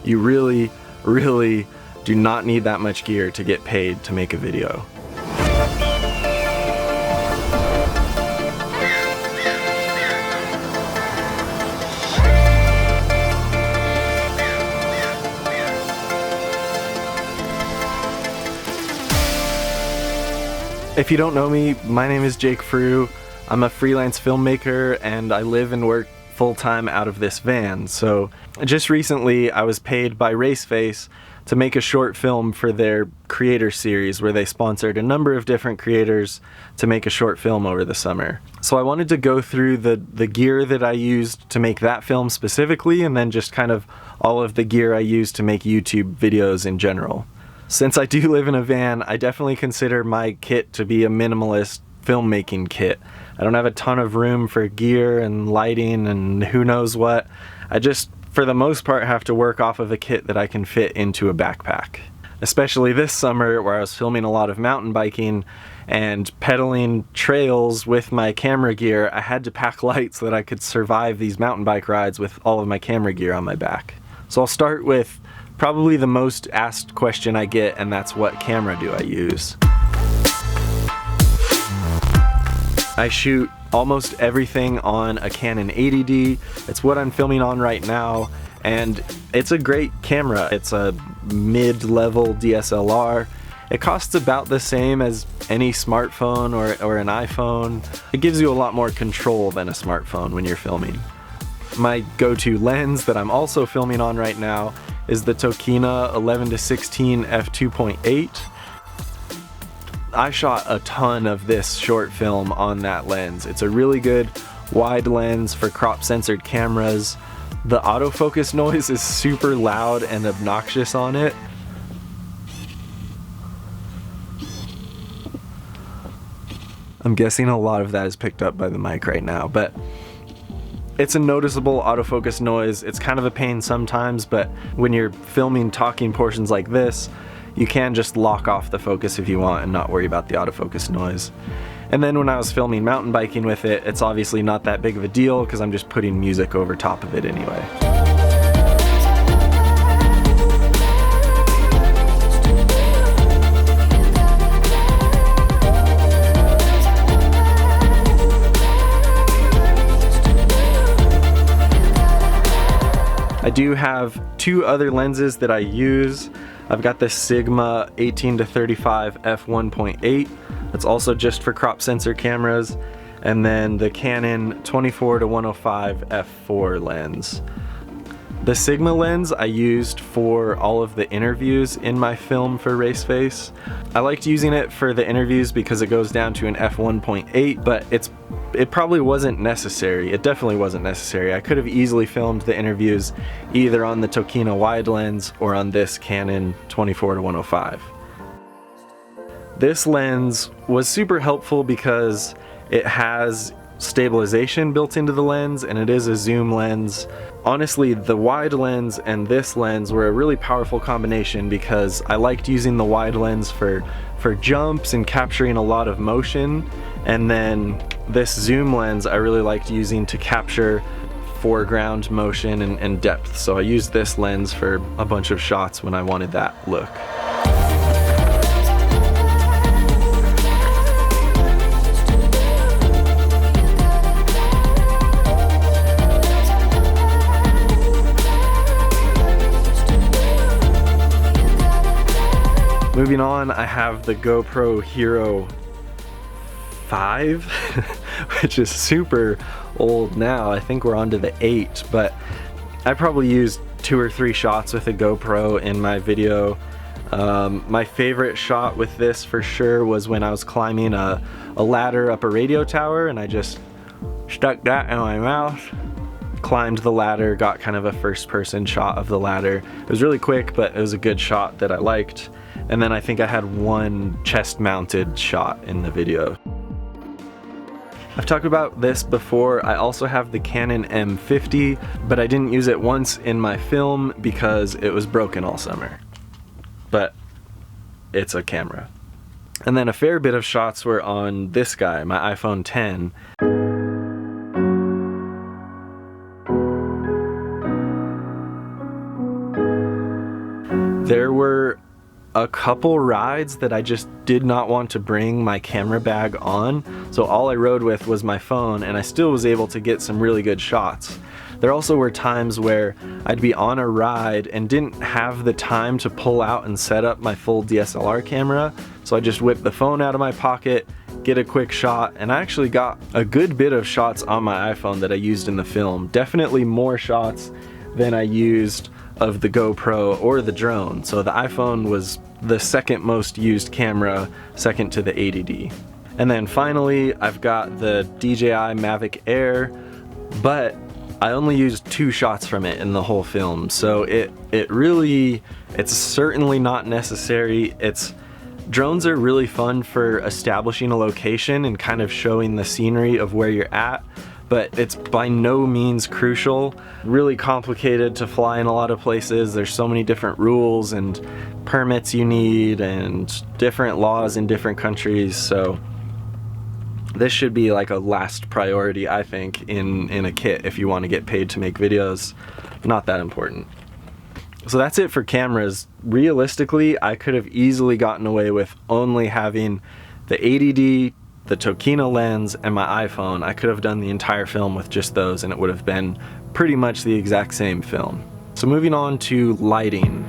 You really, really do not need that much gear to get paid to make a video. If you don't know me, my name is Jake Frew. I'm a freelance filmmaker and I live and work full-time out of this van. So just recently I was paid by Raceface to make a short film for their creator series where they sponsored a number of different creators to make a short film over the summer. So I wanted to go through the gear that I used to make that film specifically, and then just kind of all of the gear I used to make YouTube videos in general. Since I do live in a van, I definitely consider my kit to be a minimalist filmmaking kit. I don't have a ton of room for gear and lighting and who knows what. I just, for the most part, have to work off of a kit that I can fit into a backpack. Especially this summer where I was filming a lot of mountain biking and pedaling trails with my camera gear, I had to pack light so that I could survive these mountain bike rides with all of my camera gear on my back. So I'll start with probably the most asked question I get, and that's what camera do I use? I shoot almost everything on a Canon 80D. It's what I'm filming on right now, and it's a great camera. It's a mid-level DSLR. It costs about the same as any smartphone or an iPhone. It gives you a lot more control than a smartphone when you're filming. My go-to lens that I'm also filming on right now is the Tokina 11-16 f2.8. I shot a ton of this short film on that lens. It's a really good wide lens for crop censored cameras. The autofocus noise is super loud and obnoxious on it. I'm guessing a lot of that is picked up by the mic right now, but it's a noticeable autofocus noise. It's kind of a pain sometimes, but when you're filming talking portions like this, you can just lock off the focus if you want and not worry about the autofocus noise. And then when I was filming mountain biking with it, it's obviously not that big of a deal because I'm just putting music over top of it anyway. I do have two other lenses that I use. I've got the Sigma 18-35 f1.8. That's also just for crop sensor cameras. And then the Canon 24-105 f4 lens. The Sigma lens I used for all of the interviews in my film for Raceface. I liked using it for the interviews because it goes down to an f1.8, but it probably wasn't necessary. It definitely wasn't necessary. I could have easily filmed the interviews either on the Tokina wide lens or on this Canon 24-105. This lens was super helpful because it has stabilization built into the lens and it is a zoom lens. Honestly, the wide lens and this lens were a really powerful combination because I liked using the wide lens for jumps and capturing a lot of motion, and then this zoom lens I really liked using to capture foreground motion and depth. So I used this lens for a bunch of shots when I wanted that look. Moving on, I have the GoPro Hero 5, which is super old now. I think we're on to the 8, but I probably used 2 or 3 shots with a GoPro in my video. My favorite shot with this for sure was when I was climbing a ladder up a radio tower and I just stuck that in my mouth, climbed the ladder, got kind of a first-person shot of the ladder. It was really quick, but it was a good shot that I liked. And then I think I had one chest-mounted shot in the video. I've talked about this before. I also have the Canon M50, but I didn't use it once in my film because it was broken all summer. But it's a camera. And then a fair bit of shots were on this guy, my iPhone 10. There were a couple rides that I just did not want to bring my camera bag on, so all I rode with was my phone, and I still was able to get some really good shots. There also were times where I'd be on a ride and didn't have the time to pull out and set up my full DSLR camera, so I just whipped the phone out of my pocket, get a quick shot, and I actually got a good bit of shots on my iPhone that I used in the film. Definitely more shots than I used of the GoPro or the drone. So the iPhone was the second most used camera, second to the 80D. And then finally, I've got the DJI Mavic Air, but I only used 2 shots from it in the whole film. So it's certainly not necessary. Drones are really fun for establishing a location and kind of showing the scenery of where you're at, but it's by no means crucial. Really complicated to fly in a lot of places. There's so many different rules and permits you need and different laws in different countries, so this should be like a last priority, I think, in a kit if you want to get paid to make videos. Not that important. So that's it for cameras. Realistically, I could have easily gotten away with only having the 80D, the Tokina lens, and my iPhone. I could have done the entire film with just those and it would have been pretty much the exact same film. So moving on to lighting.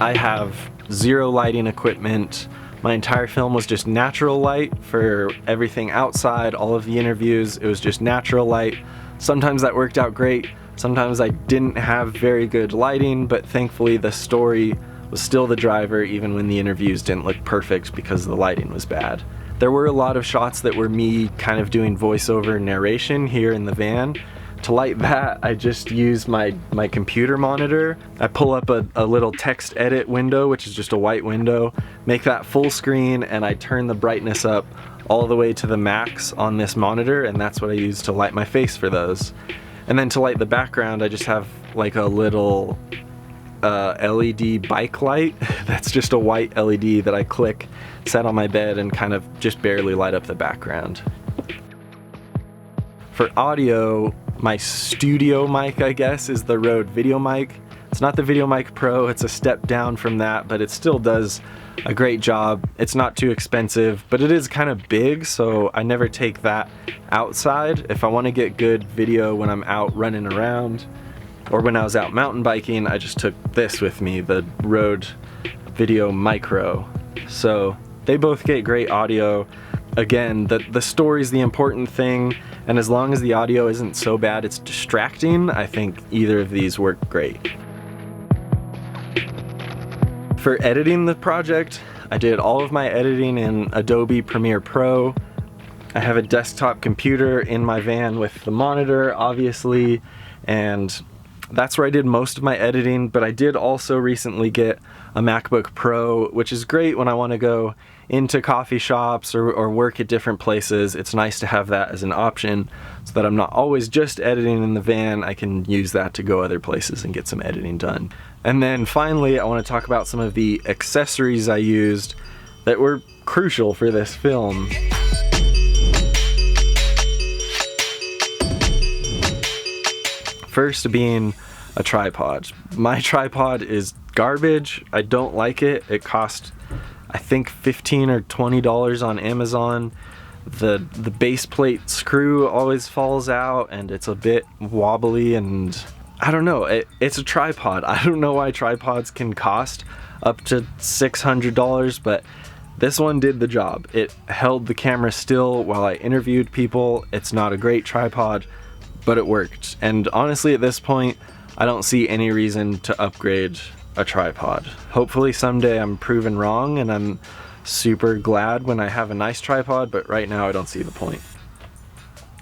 I have 0 lighting equipment. My entire film was just natural light for everything outside, all of the interviews. It was just natural light. Sometimes that worked out great. Sometimes I didn't have very good lighting, but thankfully the story was still the driver even when the interviews didn't look perfect because the lighting was bad. There were a lot of shots that were me kind of doing voiceover narration here in the van. To light that, I just use my computer monitor. I pull up a little text edit window, which is just a white window, make that full screen, and I turn the brightness up all the way to the max on this monitor, and that's what I use to light my face for those. And then to light the background, I just have like a little LED bike light. That's just a white LED that I click, set on my bed, and kind of just barely light up the background. For audio, my studio mic, I guess, is the Rode Video Mic. It's not the Video Mic Pro, it's a step down from that, but it still does a great job. It's not too expensive, but it is kind of big, so I never take that outside. If I want to get good video when I'm out running around, or when I was out mountain biking, I just took this with me, the Rode Video Micro. So they both get great audio. Again, the story's the important thing, and as long as the audio isn't so bad it's distracting, I think either of these work great. For editing the project, I did all of my editing in Adobe Premiere Pro. I have a desktop computer in my van with the monitor, obviously, and that's where I did most of my editing, but I did also recently get a MacBook Pro, which is great when I want to go into coffee shops or work at different places. It's nice to have that as an option so that I'm not always just editing in the van. I can use that to go other places and get some editing done. And then finally, I want to talk about some of the accessories I used that were crucial for this film. First being a tripod. My tripod is garbage. I don't like it. It cost, I think, $15 or $20 on Amazon. The base plate screw always falls out and it's a bit wobbly, and I don't know, it's a tripod. I don't know why tripods can cost up to $600, but this one did the job. It held the camera still while I interviewed people. It's not a great tripod, but it worked. And honestly, at this point, I don't see any reason to upgrade a tripod. Hopefully someday I'm proven wrong and I'm super glad when I have a nice tripod, but right now I don't see the point.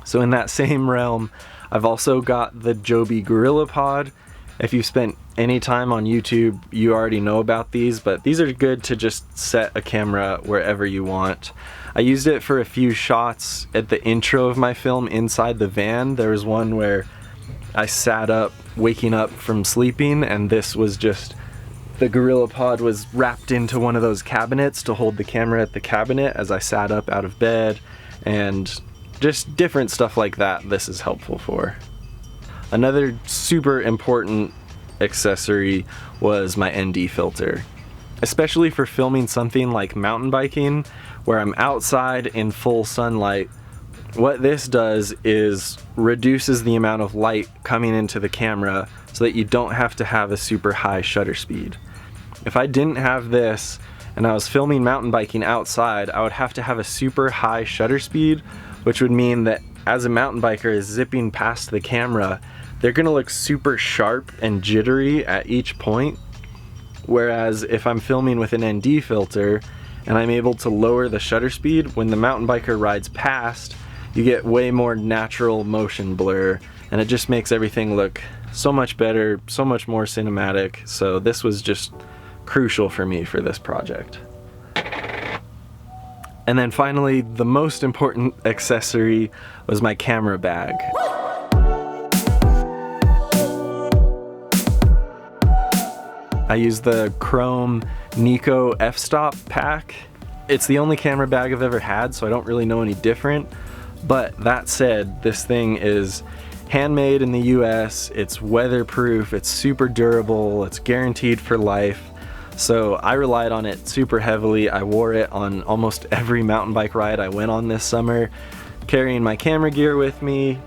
So in that same realm, I've also got the Joby GorillaPod. If you've spent any time on YouTube, you already know about these, but these are good to just set a camera wherever you want. I used it for a few shots at the intro of my film inside the van. There was one where I sat up, waking up from sleeping, and this was just, the GorillaPod was wrapped into one of those cabinets to hold the camera at the cabinet as I sat up out of bed, and just different stuff like that this is helpful for. Another super important accessory was my ND filter. Especially for filming something like mountain biking, where I'm outside in full sunlight, what this does is reduces the amount of light coming into the camera so that you don't have to have a super high shutter speed. If I didn't have this and I was filming mountain biking outside, I would have to have a super high shutter speed, which would mean that as a mountain biker is zipping past the camera, they're gonna look super sharp and jittery at each point. Whereas if I'm filming with an ND filter and I'm able to lower the shutter speed, when the mountain biker rides past, you get way more natural motion blur, and it just makes everything look so much better, so much more cinematic. So this was just crucial for me for this project. And then finally, the most important accessory was my camera bag. I use the Chrome Nico f-stop pack. It's the only camera bag I've ever had, so I don't really know any different. But that said, this thing is handmade in the US, it's weatherproof, it's super durable, it's guaranteed for life. So I relied on it super heavily. I wore it on almost every mountain bike ride I went on this summer, carrying my camera gear with me.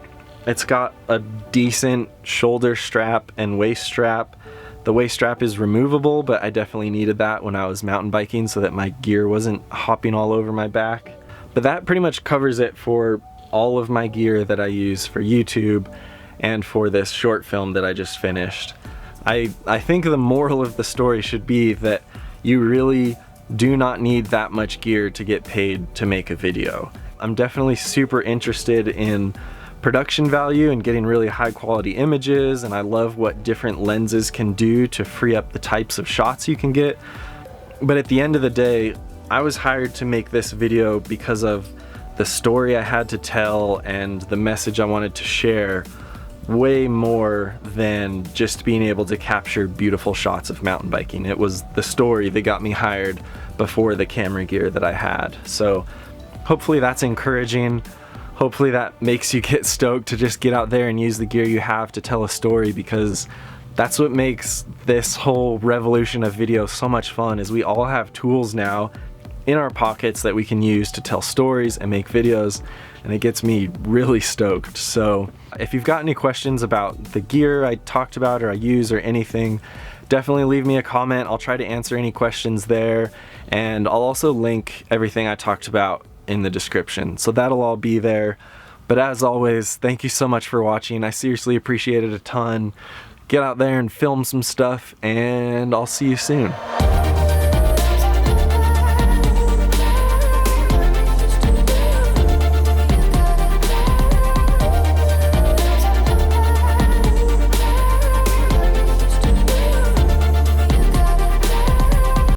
It's got a decent shoulder strap and waist strap. The waist strap is removable, but I definitely needed that when I was mountain biking so that my gear wasn't hopping all over my back. But that pretty much covers it for all of my gear that I use for YouTube and for this short film that I just finished. I think the moral of the story should be that you really do not need that much gear to get paid to make a video. I'm definitely super interested in production value and getting really high quality images, and I love what different lenses can do to free up the types of shots you can get. But at the end of the day, I was hired to make this video because of the story I had to tell and the message I wanted to share, way more than just being able to capture beautiful shots of mountain biking. It was the story that got me hired before the camera gear that I had. So hopefully that's encouraging. Hopefully that makes you get stoked to just get out there and use the gear you have to tell a story, because that's what makes this whole revolution of video so much fun, is we all have tools now in our pockets that we can use to tell stories and make videos, and it gets me really stoked. So if you've got any questions about the gear I talked about or I use or anything, definitely leave me a comment. I'll try to answer any questions there, and I'll also link everything I talked about in the description, so that'll all be there. But as always, thank you so much for watching. I seriously appreciate it a ton. Get out there and film some stuff, and I'll see you soon.